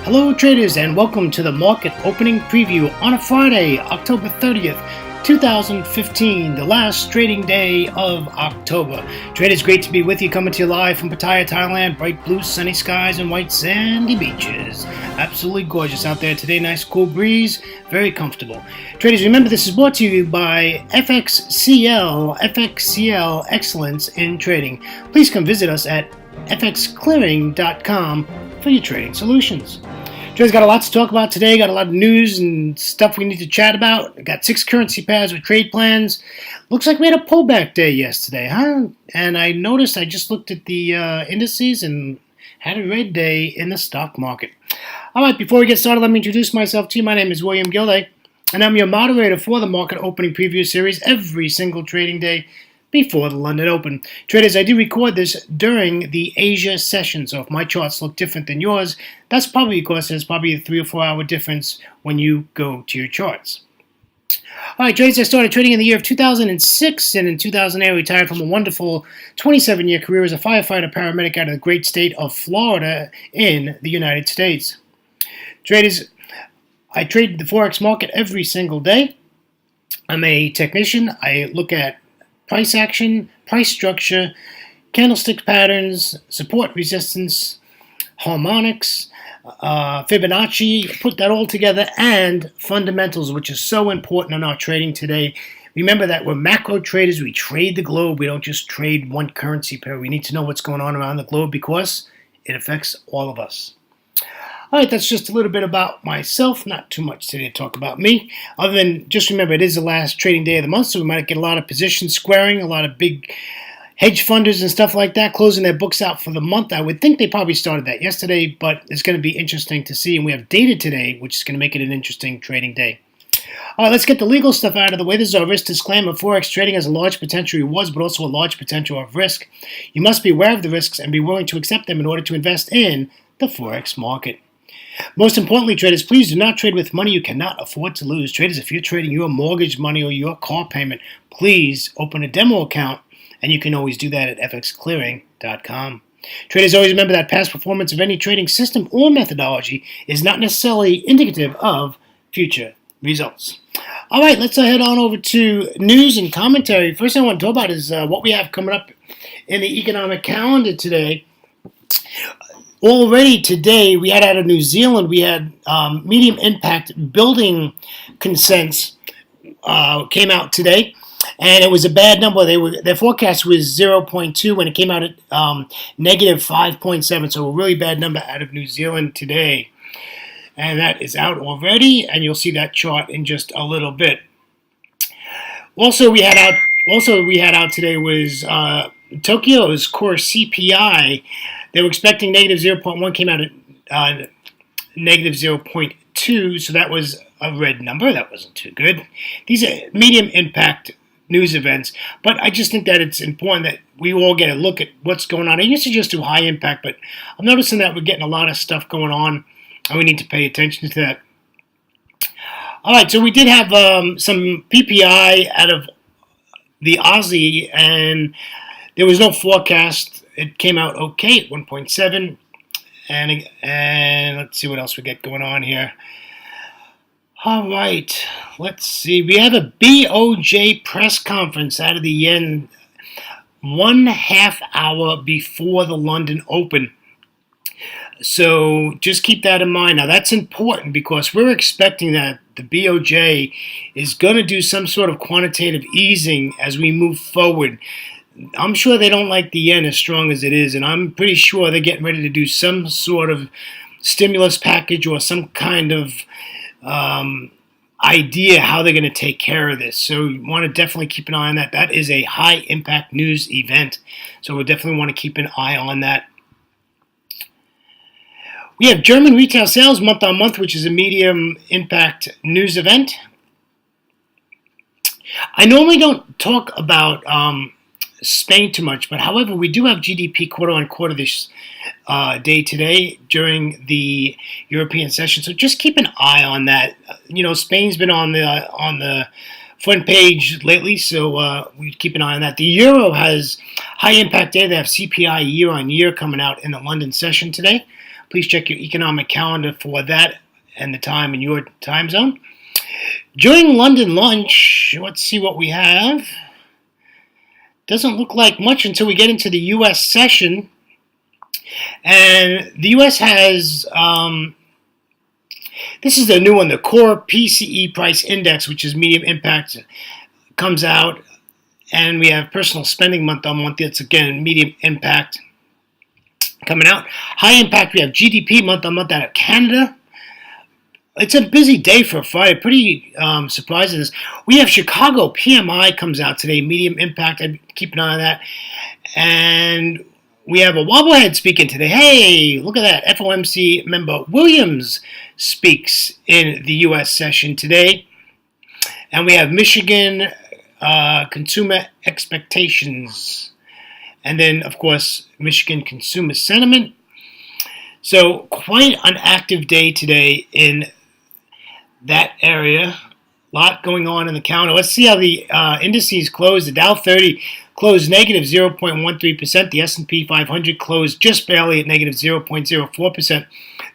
Hello traders and welcome to the market opening preview on a Friday, October 30th, 2015, the last trading day of October. Traders, great to be with you, coming to you live from Pattaya, Thailand. Bright blue sunny skies and white sandy beaches. Absolutely gorgeous out there today. Nice cool breeze, very comfortable. Traders, remember this is brought to you by FXCL Excellence in Trading. Please come visit us at fxclearing.com for your trading solutions. Traders, got a lot to talk about today. Got a lot of news and stuff we need to chat about. Got 6 currency pairs with trade plans. Looks like we had a pullback day yesterday, huh? And I noticed, I just looked at the indices and had a red day in the stock market. All right, before we get started, let me introduce myself to you. My name is William Gilday, and I'm your moderator for the market opening preview series every single trading day before the London Open. Traders, I do record this during the Asia session, so if my charts look different than yours, that's probably because there's probably a 3 or 4 hour difference when you go to your charts. All right, traders, I started trading in the year of 2006, and in 2008 I retired from a wonderful 27-year career as a firefighter paramedic out of the great state of Florida in the United States. Traders, I trade the Forex market every single day. I'm a technician. I look at price action, price structure, candlestick patterns, support resistance, harmonics, Fibonacci, put that all together, and fundamentals, which is so important in our trading today. Remember that we're macro traders. We trade the globe. We don't just trade one currency pair. We need to know what's going on around the globe because it affects all of us. All right, that's just a little bit about myself. Not too much today to talk about me, other than just remember it is the last trading day of the month, so we might get a lot of position squaring, a lot of big hedge funders and stuff like that closing their books out for the month. I would think they probably started that yesterday, but it's going to be interesting to see. And we have data today, which is going to make it an interesting trading day. All right, let's get the legal stuff out of the way. This is our risk disclaimer. Forex trading has a large potential rewards, but also a large potential of risk. You must be aware of the risks and be willing to accept them in order to invest in the Forex market. Most importantly, traders, please do not trade with money you cannot afford to lose. Traders, if you're trading your mortgage money or your car payment, please open a demo account, and you can always do that at fxclearing.com. Traders, always remember that past performance of any trading system or methodology is not necessarily indicative of future results. All right, let's head on over to news and commentary. First thing I want to talk about is what we have coming up in the economic calendar today. Already today, we had out of New Zealand, we had medium impact building consents came out today, and it was a bad number. Their forecast was 0.2 when it came out at negative 5.7, so a really bad number out of New Zealand today. And that is out already, and you'll see that chart in just a little bit. Also, we had out today was Tokyo's core CPI. They were expecting negative 0.1, came out at negative 0.2, so that was a red number. That wasn't too good. These are medium impact news events, but I just think that it's important that we all get a look at what's going on. I used to just do high impact, but I'm noticing that we're getting a lot of stuff going on, and we need to pay attention to that. All right, so we did have some PPI out of the Aussie, and there was no forecast. It came out okay at 1.7, and let's see what else we get going on here. All right, let's see. We have a BOJ press conference out of the yen 1/2 hour before the London Open. So just keep that in mind. Now that's important because we're expecting that the BOJ is going to do some sort of quantitative easing as we move forward. I'm sure they don't like the yen as strong as it is, and I'm pretty sure they're getting ready to do some sort of stimulus package or some kind of idea how they're going to take care of this. So you want to definitely keep an eye on that. That is a high-impact news event, so we definitely want to keep an eye on that. We have German retail sales month-on-month, which is a medium-impact news event. I normally don't talk about Spain too much, but however, we do have GDP quarter-on-quarter this day today during the European session, so just keep an eye on that. You know, Spain's been on the front page lately, so we keep an eye on that. The euro has high impact data. They have CPI year on year coming out in the London session today. Please check your economic calendar for that and the time in your time zone. During London lunch, let's see what we have. Doesn't look like much until we get into the U.S. session. And the U.S. has, this is the new one, the core PCE price index, which is medium impact, comes out. And we have personal spending month on month. That's, again, medium impact coming out. High impact, we have GDP month on month out of Canada. It's a busy day for a Friday. Pretty surprised at this. We have Chicago PMI comes out today, medium impact. I keep an eye on that. And we have a wobblehead speaking today. Hey, look at that. FOMC member Williams speaks in the U.S. session today. And we have Michigan consumer expectations. And then, of course, Michigan consumer sentiment. So quite an active day today in that area. A lot going on in the counter. Let's see how the indices closed. The Dow 30 closed negative 0.13%. The S&P 500 closed just barely at negative 0.04%.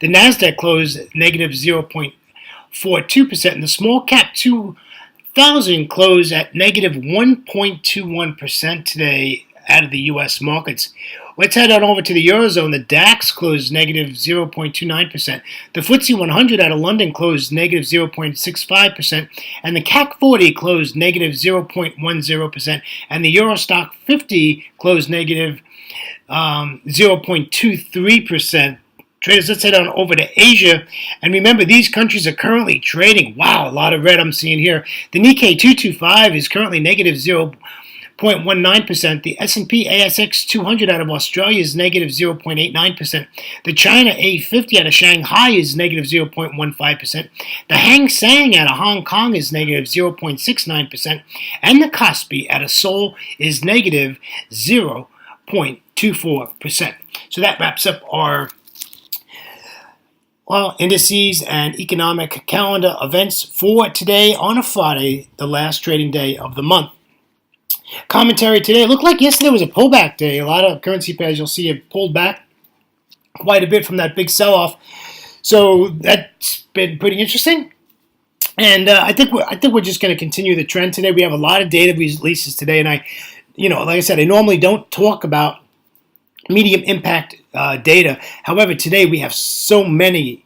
The NASDAQ closed negative 0.42%. And the small cap 2,000 closed at negative 1.21% today out of the U.S. markets. Let's head on over to the Eurozone. The DAX closed negative 0.29%. The FTSE 100 out of London closed negative 0.65%. And the CAC 40 closed negative 0.10%. And the Eurostock 50 closed negative 0.23%. Traders, let's head on over to Asia. And remember, these countries are currently trading. Wow, a lot of red I'm seeing here. The Nikkei 225 is currently negative 0.19%. The S&P ASX 200 out of Australia is negative 0.89%. The China A50 out of Shanghai is negative 0.15%. The Hang Seng out of Hong Kong is negative 0.69%. And the Kospi out of Seoul is negative 0.24%. So that wraps up our indices and economic calendar events for today on a Friday, the last trading day of the month. Commentary today. It looked like yesterday was a pullback day. A lot of currency pairs you'll see have pulled back quite a bit from that big sell-off. So that's been pretty interesting. And I think we're just going to continue the trend today. We have a lot of data releases today, and like I said, I normally don't talk about medium impact data. However, today we have so many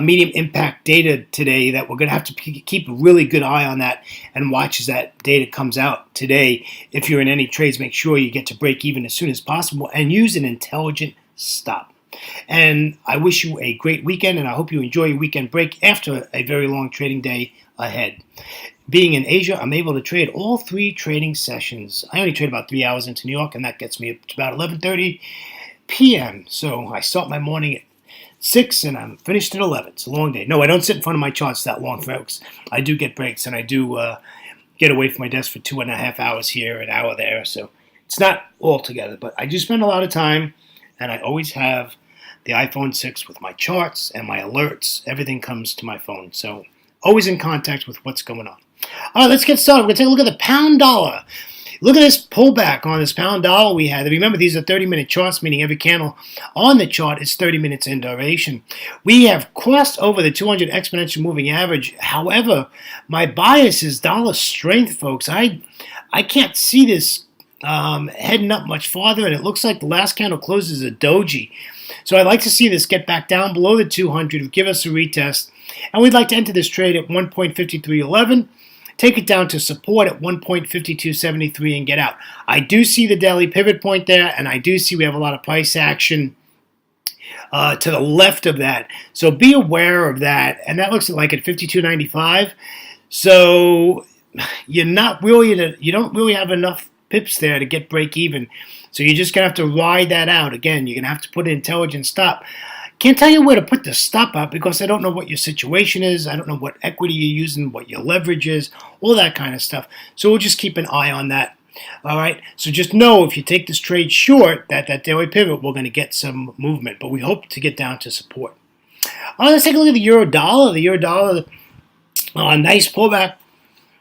medium impact data today that we're going to have to keep a really good eye on that and watch as that data comes out today. If you're in any trades, make sure you get to break even as soon as possible and use an intelligent stop. And I wish you a great weekend, and I hope you enjoy your weekend break after a very long trading day ahead. Being in Asia, I'm able to trade all 3 trading sessions. I only trade about 3 hours into New York, and that gets me up to about 11:30 p.m. So I start my morning at 6 and I'm finished at 11. It's a long day. No, I don't sit in front of my charts that long, folks. I do get breaks, and I do get away from my desk for 2.5 hours here, an hour there. So it's not all together, but I do spend a lot of time, and I always have the iPhone 6 with my charts and my alerts. Everything comes to my phone. So always in contact with what's going on. All right, let's get started. We're going to take a look at the pound dollar. Look at this pullback on this pound dollar we had. Remember, these are 30-minute charts, meaning every candle on the chart is 30 minutes in duration. We have crossed over the 200 exponential moving average. However, my bias is dollar strength, folks. I can't see this heading up much farther, and it looks like the last candle closes a doji. So I'd like to see this get back down below the 200, give us a retest, and we'd like to enter this trade at 1.5311. Take it down to support at 1.5273 and get out. I do see the daily pivot point there, and I do see we have a lot of price action to the left of that. So be aware of that. And that looks like at 52.95. So you don't really have enough pips there to get break even. So you're just going to have to ride that out. Again, you're going to have to put an intelligent stop. Can't tell you where to put the stop out because I don't know what your situation is. I don't know what equity you're using, what your leverage is, all that kind of stuff. So we'll just keep an eye on that. All right. So just know if you take this trade short, that daily pivot, we're going to get some movement. But we hope to get down to support. All right, let's take a look at the euro dollar. The euro dollar, nice pullback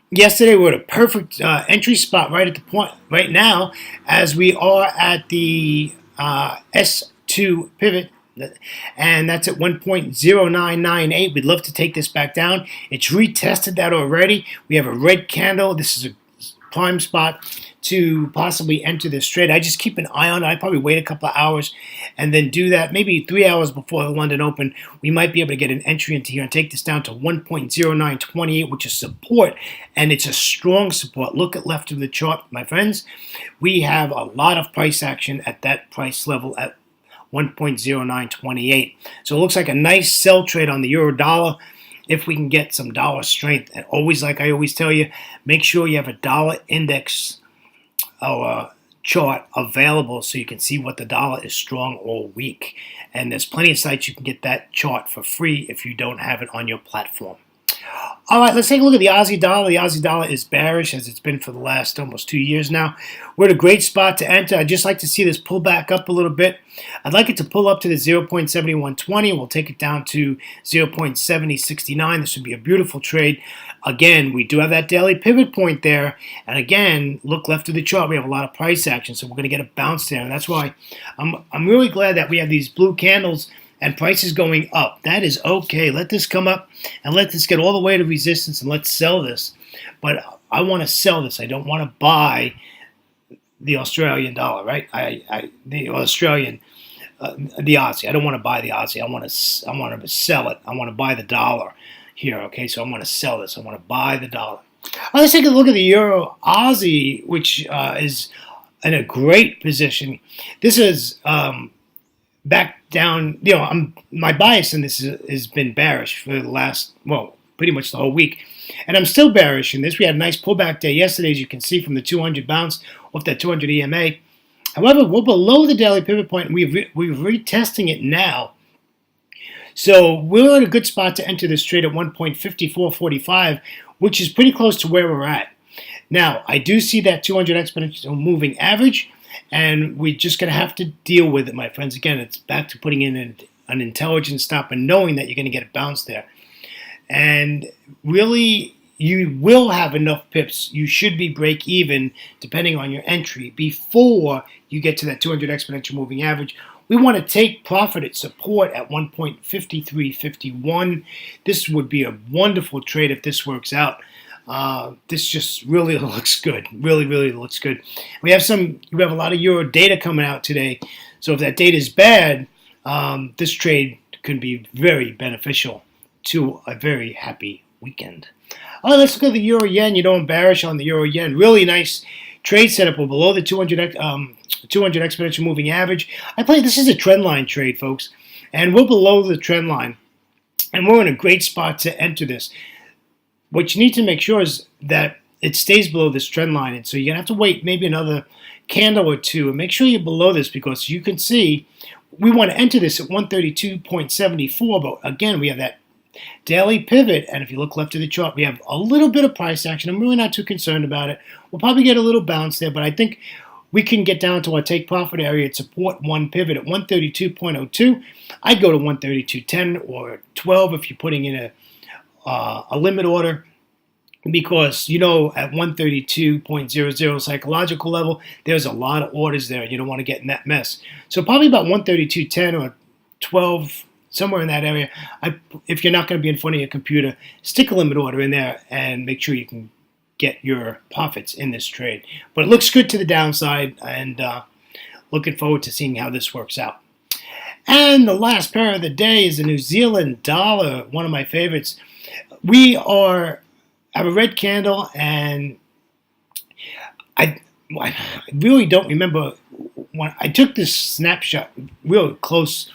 Yesterday we're at a perfect entry spot right at the point right now, as we are at the S2 pivot, and that's at 1.0998. We'd love to take this back down. It's retested that already. We have a red candle. This is a prime spot to possibly enter this trade. I just keep an eye on it. I probably wait a couple of hours and then do that. Maybe 3 hours before the London Open, we might be able to get an entry into here and take this down to 1.0928, which is support, and it's a strong support. Look at left of the chart, my friends. We have a lot of price action at that price level at 1.0928. So it looks like a nice sell trade on the euro dollar if we can get some dollar strength. And always, like I always tell you, make sure you have a dollar index chart available so you can see what the dollar is strong or weak. And there's plenty of sites you can get that chart for free if you don't have it on your platform. All right, let's take a look at the Aussie dollar. The Aussie dollar is bearish, as it's been for the last almost 2 years now. We're at a great spot to enter. I'd just like to see this pull back up a little bit. I'd like it to pull up to the 0.7120. We'll take it down to 0.7069. This would be a beautiful trade. Again, we do have that daily pivot point there. And again, look left of the chart. We have a lot of price action, so we're going to get a bounce there. And that's why I'm really glad that we have these blue candles and prices going up. That is okay. Let this come up and let this get all the way to resistance, and let's sell this. But I want to sell this. I don't want to buy the Australian dollar, right? The Australian, the Aussie. I don't want to buy the Aussie. I want to sell it. I want to buy the dollar here. Okay, so I want to sell this. I want to buy the dollar. Let's take a look at the Euro Aussie, which is in a great position. This is back down. My bias in this has been bearish for the last, pretty much the whole week. And I'm still bearish in this. We had a nice pullback day yesterday, as you can see, from the 200 bounce off that 200 EMA. However, we're below the daily pivot point, and we're retesting it now. So we're in a good spot to enter this trade at 1.5445, which is pretty close to where we're at. Now, I do see that 200 exponential moving average, and we're just going to have to deal with it, my friends. Again, it's back to putting in an intelligent stop and knowing that you're going to get a bounce there. And really, you will have enough pips. You should be break even, depending on your entry, before you get to that 200 exponential moving average. We want to take profit at support at 1.5351. This would be a wonderful trade if this works out. This just really looks good. Really, really looks good. We have a lot of euro data coming out today. So if that data is bad, this trade could be very beneficial to a very happy weekend. All right, let's look at the euro yen. I'm bearish on the euro yen. Really nice trade setup. We're below the 200 exponential moving average. This is a trend line trade, folks, and we're below the trend line, and we're in a great spot to enter this. What you need to make sure is that it stays below this trend line, and so you're gonna have to wait maybe another candle or two, and make sure you're below this, because you can see we want to enter this at 132.74. But again, we have that daily pivot, and if you look left of the chart, we have a little bit of price action. I'm really not too concerned about it. We'll probably get a little bounce there, but I think we can get down to our take profit area at support one pivot at 132.02. I'd go to 132.10 or 12 if you're putting in a limit order, because at 132.00 psychological level, there's a lot of orders there, and you don't want to get in that mess. So probably about 132.10 or 12, somewhere in that area. If you're not going to be in front of your computer, stick a limit order in there and make sure you can get your profits in this trade. But it looks good to the downside, and looking forward to seeing how this works out. And the last pair of the day is the New Zealand dollar, one of my favorites. We have a red candle, and I really don't remember when I took this snapshot real close,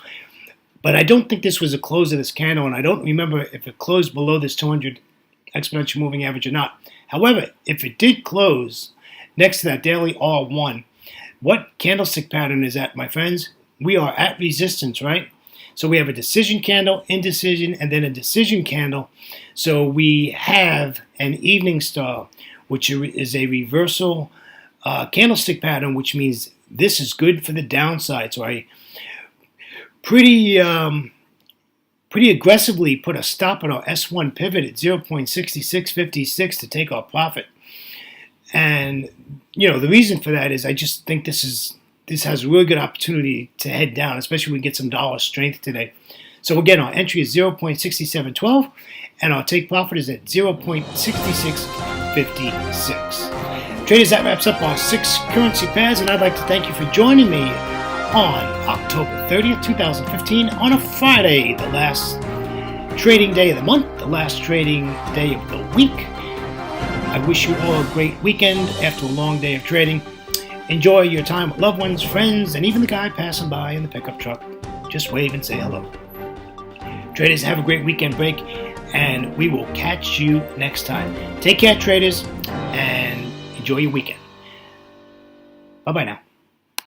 but I don't think this was a close of this candle, and I don't remember if it closed below this 200 exponential moving average or not. However, if it did close next to that daily R1, what candlestick pattern is that, my friends? We are at resistance, right? So we have a decision candle, indecision, and then a decision candle. So we have an evening star, which is a reversal candlestick pattern, which means this is good for the downside. So I pretty pretty aggressively put a stop on our S1 pivot at 0.6656 to take our profit. And the reason for that is I just think this has a really good opportunity to head down, especially when we get some dollar strength today. So again, our entry is 0.6712, and our take profit is at 0.6656. Traders, that wraps up our 6 currency pairs, and I'd like to thank you for joining me on October 30th, 2015, on a Friday, the last trading day of the month, the last trading day of the week. I wish you all a great weekend after a long day of trading. Enjoy your time with loved ones, friends, and even the guy passing by in the pickup truck. Just wave and say hello. Traders, have a great weekend break, and we will catch you next time. Take care, traders, and enjoy your weekend. Bye-bye now.